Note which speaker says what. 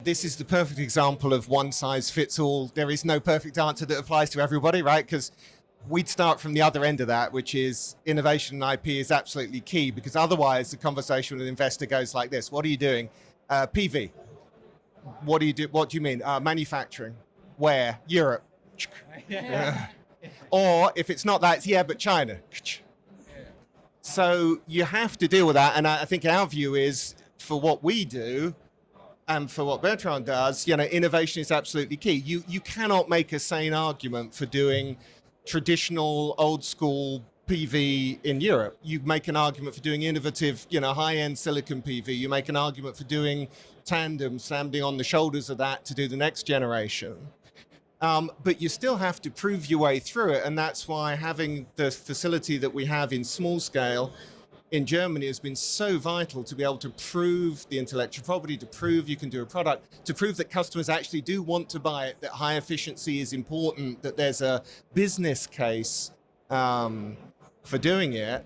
Speaker 1: This is the perfect example of one size fits all. There is no perfect answer that applies to everybody, right? Because we'd start from the other end of that, which is innovation and IP is absolutely key, because otherwise the conversation with an investor goes like this. What are you doing? PV. What do you do? What do you mean? Manufacturing. Where? Europe. Or if it's not that, it's yeah, but China. So you have to deal with that. And I think our view is, for what we do and for what Bertrand does, innovation is absolutely key. You cannot make a sane argument for doing traditional old school PV in Europe. You make an argument for doing innovative, high-end silicon PV. You make an argument for doing tandem, standing on the shoulders of that to do the next generation. But you still have to prove your way through it, and that's why having the facility that we have in small scale in Germany has been so vital, to be able to prove the intellectual property, to prove you can do a product, to prove that customers actually do want to buy it, that high efficiency is important, that there's a business case for doing it.